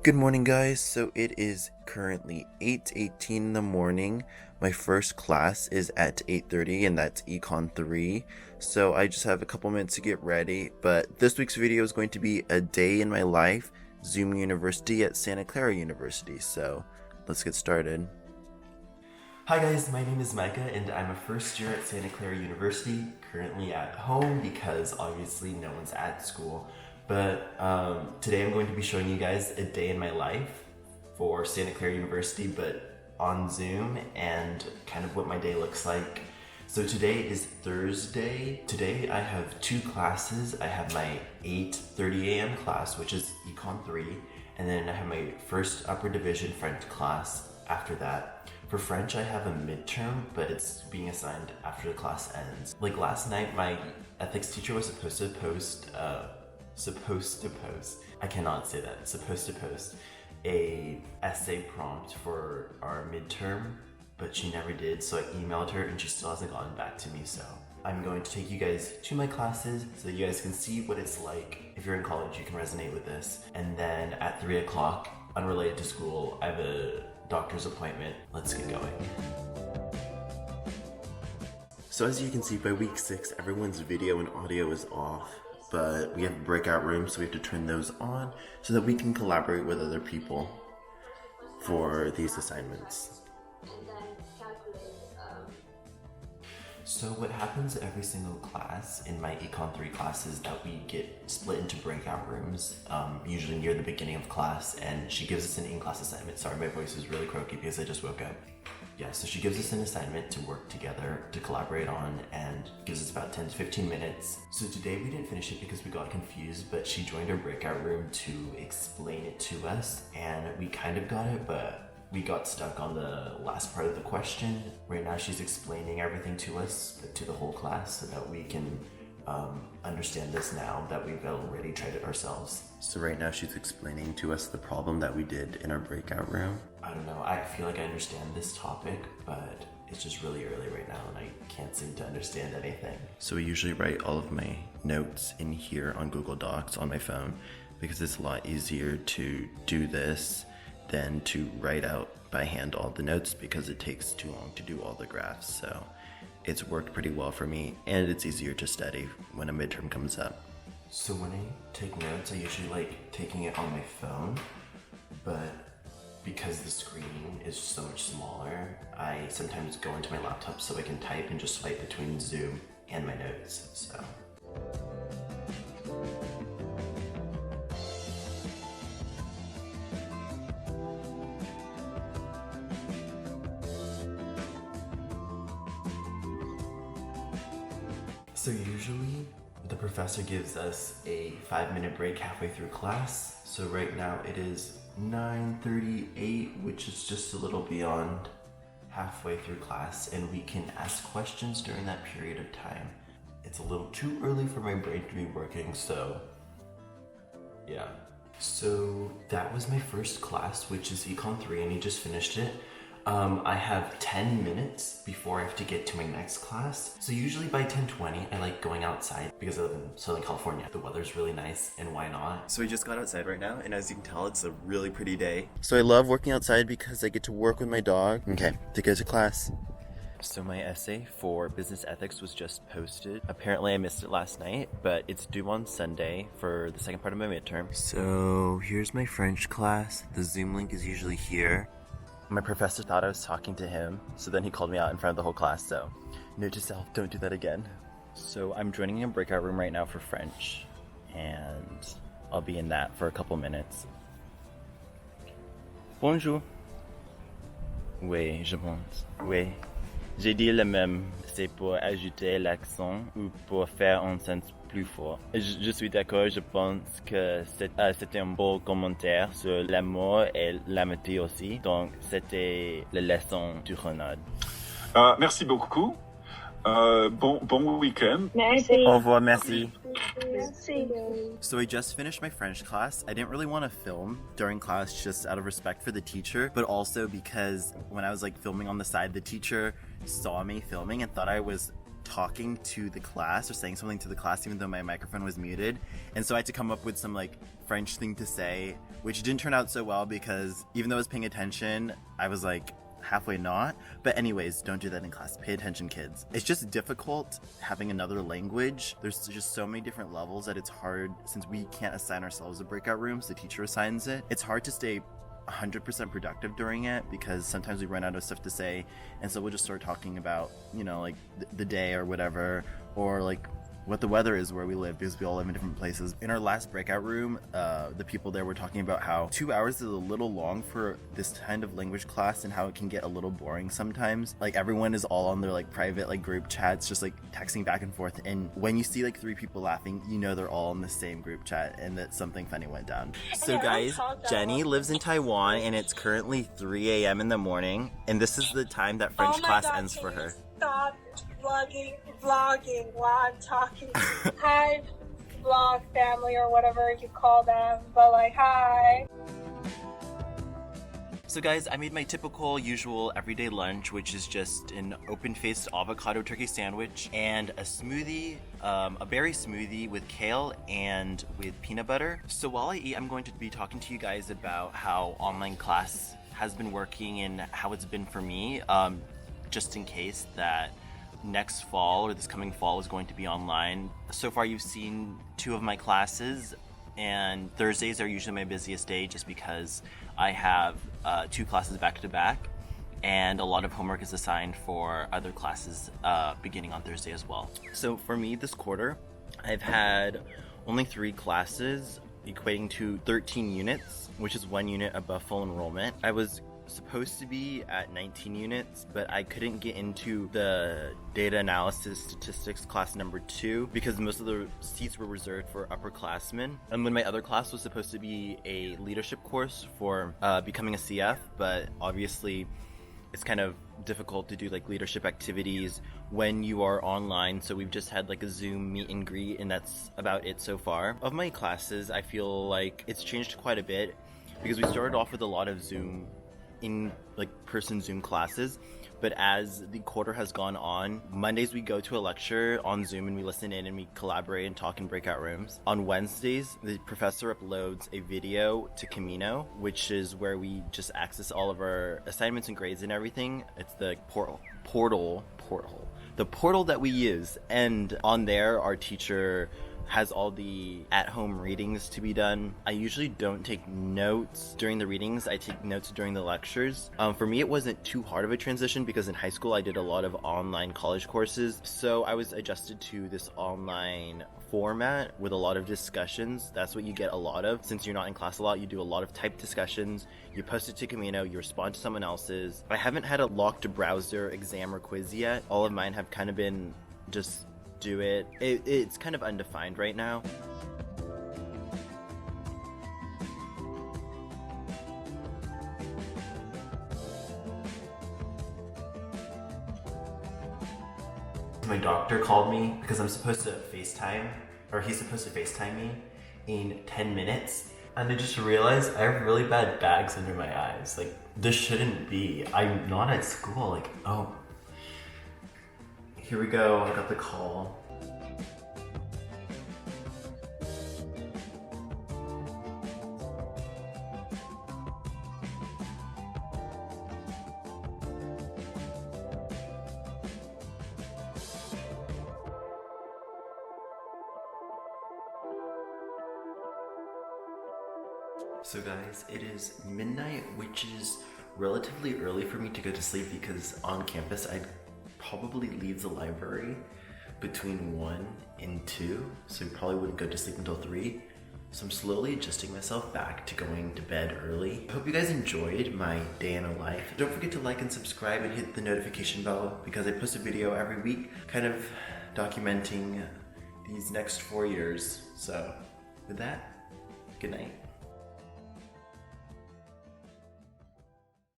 Good morning, guys. So it is currently 8:18 in the morning. My first class is at 8:30 and that's Econ 3. So I just have a couple minutes to get ready, but this week's video is going to be a day in my life, Zoom University at Santa Clara University. So let's get started. Hi guys, my name is Micah and I'm a first year at Santa Clara University, currently at home because obviously no one's at school. But today I'm going to be showing you guys a day in my life for Santa Clara University, but on Zoom, and kind of what my day looks like. So today is Thursday. Today I have two classes. I have my 8:30 a.m. class, which is Econ 3, and then I have my first upper division French class after that. For French, I have a midterm, but it's being assigned after the class ends. Like last night, my ethics teacher was supposed to post a essay prompt for our midterm, but she never did, so I emailed her and she still hasn't gotten back to me. So I'm going to take you guys to my classes so that you guys can see what it's like. If you're in college, you can resonate with this. And then at 3 o'clock, unrelated to school, I have a doctor's appointment. Let's get going. So as you can see, by week 6, everyone's video and audio is off. But we have breakout rooms, so we have to turn those on so that we can collaborate with other people for these assignments. So what happens every single class in my Econ 3 class is that we get split into breakout rooms, usually near the beginning of class, and she gives us an in-class assignment. Sorry, my voice is really croaky because I just woke up. Yeah, so she gives us an assignment to work together, to collaborate on, and gives us about 10 to 15 minutes. So today we didn't finish it because we got confused, but she joined our breakout room to explain it to us, and we kind of got it, but we got stuck on the last part of the question. Right now she's explaining everything to us, to the whole class, so that we can understand this now that we've already tried it ourselves. So right now she's explaining to us the problem that we did in our breakout room. I don't know, I feel like I understand this topic, but it's just really early right now and I can't seem to understand anything. So I usually write all of my notes in here on Google Docs on my phone because it's a lot easier to do this than to write out by hand all the notes because it takes too long to do all the graphs. So it's worked pretty well for me, and it's easier to study when a midterm comes up. So when I take notes, I usually like taking it on my phone, but because the screen is so much smaller, I sometimes go into my laptop so I can type and just swipe between Zoom and my notes. So. So usually the professor gives us a 5-minute break halfway through class. So right now it is 9:38, which is just a little beyond halfway through class, and we can ask questions during that period of time. It's a little too early for my brain to be working, so yeah. So that was my first class, which is Econ 3, and he just finished it. I have 10 minutes before I have to get to my next class. So usually by 10:20, I like going outside because I live in Southern California. The weather's really nice, and why not? So we just got outside right now, and as you can tell, it's a really pretty day. So I love working outside because I get to work with my dog. Okay, to go to class. So my essay for business ethics was just posted. Apparently I missed it last night, but it's due on Sunday for the second part of my midterm. So here's my French class. The Zoom link is usually here. My professor thought I was talking to him, so then he called me out in front of the whole class, so note to self, don't do that again. So I'm joining a breakout room right now for French, and I'll be in that for a couple minutes. Bonjour. Oui, je pense. Oui. J'ai dit le même, c'est pour ajouter l'accent ou pour faire un sens plus fort. Je suis d'accord, je pense que c'était un beau commentaire sur l'amour et l'amitié aussi. Donc, c'était la leçon du Ronald. Merci beaucoup. Bon week-end. Merci. Au revoir, merci. Merci. So I just finished my French class. I didn't really want to film during class just out of respect for the teacher, but also because when I was like filming on the side, the teacher saw me filming and thought I was talking to the class or saying something to the class even though my microphone was muted, and so I had to come up with some like French thing to say, which didn't turn out so well because even though I was paying attention, I was like halfway not. But anyways, don't do that in class. Pay attention, kids. It's just difficult having another language. There's just so many different levels that it's hard, since we can't assign ourselves the breakout rooms, the teacher assigns it. It's hard to stay 100% productive during it because sometimes we run out of stuff to say, and so we'll just start talking about, you know, like the day or whatever, or like what the weather is where we live, because we all live in different places. In our last breakout room, the people there were talking about how 2 hours is a little long for this kind of language class and how it can get a little boring sometimes. Like everyone is all on their like private like group chats, just like texting back and forth, and when you see like 3 people laughing, you know they're all in the same group chat and that something funny went down. So guys, Jenny lives in Taiwan and it's currently 3 a.m. in the morning, and this is the time that French class ends for her. Stop vlogging while I'm talking. Hi, vlog family or whatever you call them, but like, hi. So guys, I made my typical usual everyday lunch, which is just an open-faced avocado turkey sandwich and a smoothie, a berry smoothie with kale and with peanut butter. So while I eat, I'm going to be talking to you guys about how online class has been working and how it's been for me, just in case that next fall or this coming fall is going to be online. So far you've seen 2 of my classes, and Thursdays are usually my busiest day just because I have 2 classes back to back, and a lot of homework is assigned for other classes beginning on Thursday as well. So for me this quarter, I've had only 3 classes equating to 13 units, which is 1 unit above full enrollment. I was supposed to be at 19 units, but I couldn't get into the data analysis statistics class number 2 because most of the seats were reserved for upperclassmen. And when my other class was supposed to be a leadership course for becoming a CF, but obviously it's kind of difficult to do like leadership activities when you are online, so we've just had like a Zoom meet and greet, and that's about it so far. Of my classes, I feel like it's changed quite a bit because we started off with a lot of Zoom in like person Zoom classes, but as the quarter has gone on, Mondays we go to a lecture on Zoom and we listen in and we collaborate and talk in breakout rooms. On Wednesdays, the professor uploads a video to Camino, which is where we just access all of our assignments and grades and everything. It's the portal that we use, and on there our teacher has all the at-home readings to be done. I usually don't take notes during the readings, I take notes during the lectures. For me it wasn't too hard of a transition because in high school I did a lot of online college courses, so I was adjusted to this online format with a lot of discussions. That's what you get a lot of. Since you're not in class a lot, you do a lot of typed discussions, you post it to Camino, you respond to someone else's. I haven't had a locked browser exam or quiz yet. All of mine have kind of been just do it. It's kind of undefined right now. My doctor called me because I'm supposed to FaceTime, or he's supposed to FaceTime me in 10 minutes. And I just realized I have really bad bags under my eyes. Like, this shouldn't be. I'm not at school. Like, oh. Here we go, I got the call. So guys, it is midnight, which is relatively early for me to go to sleep because on campus I'd probably leave the library between 1 and 2, so you probably wouldn't go to sleep until 3. So I'm slowly adjusting myself back to going to bed early. I hope you guys enjoyed my day in a life. Don't forget to like and subscribe and hit the notification bell because I post a video every week kind of documenting these next 4 years. So with that, good night.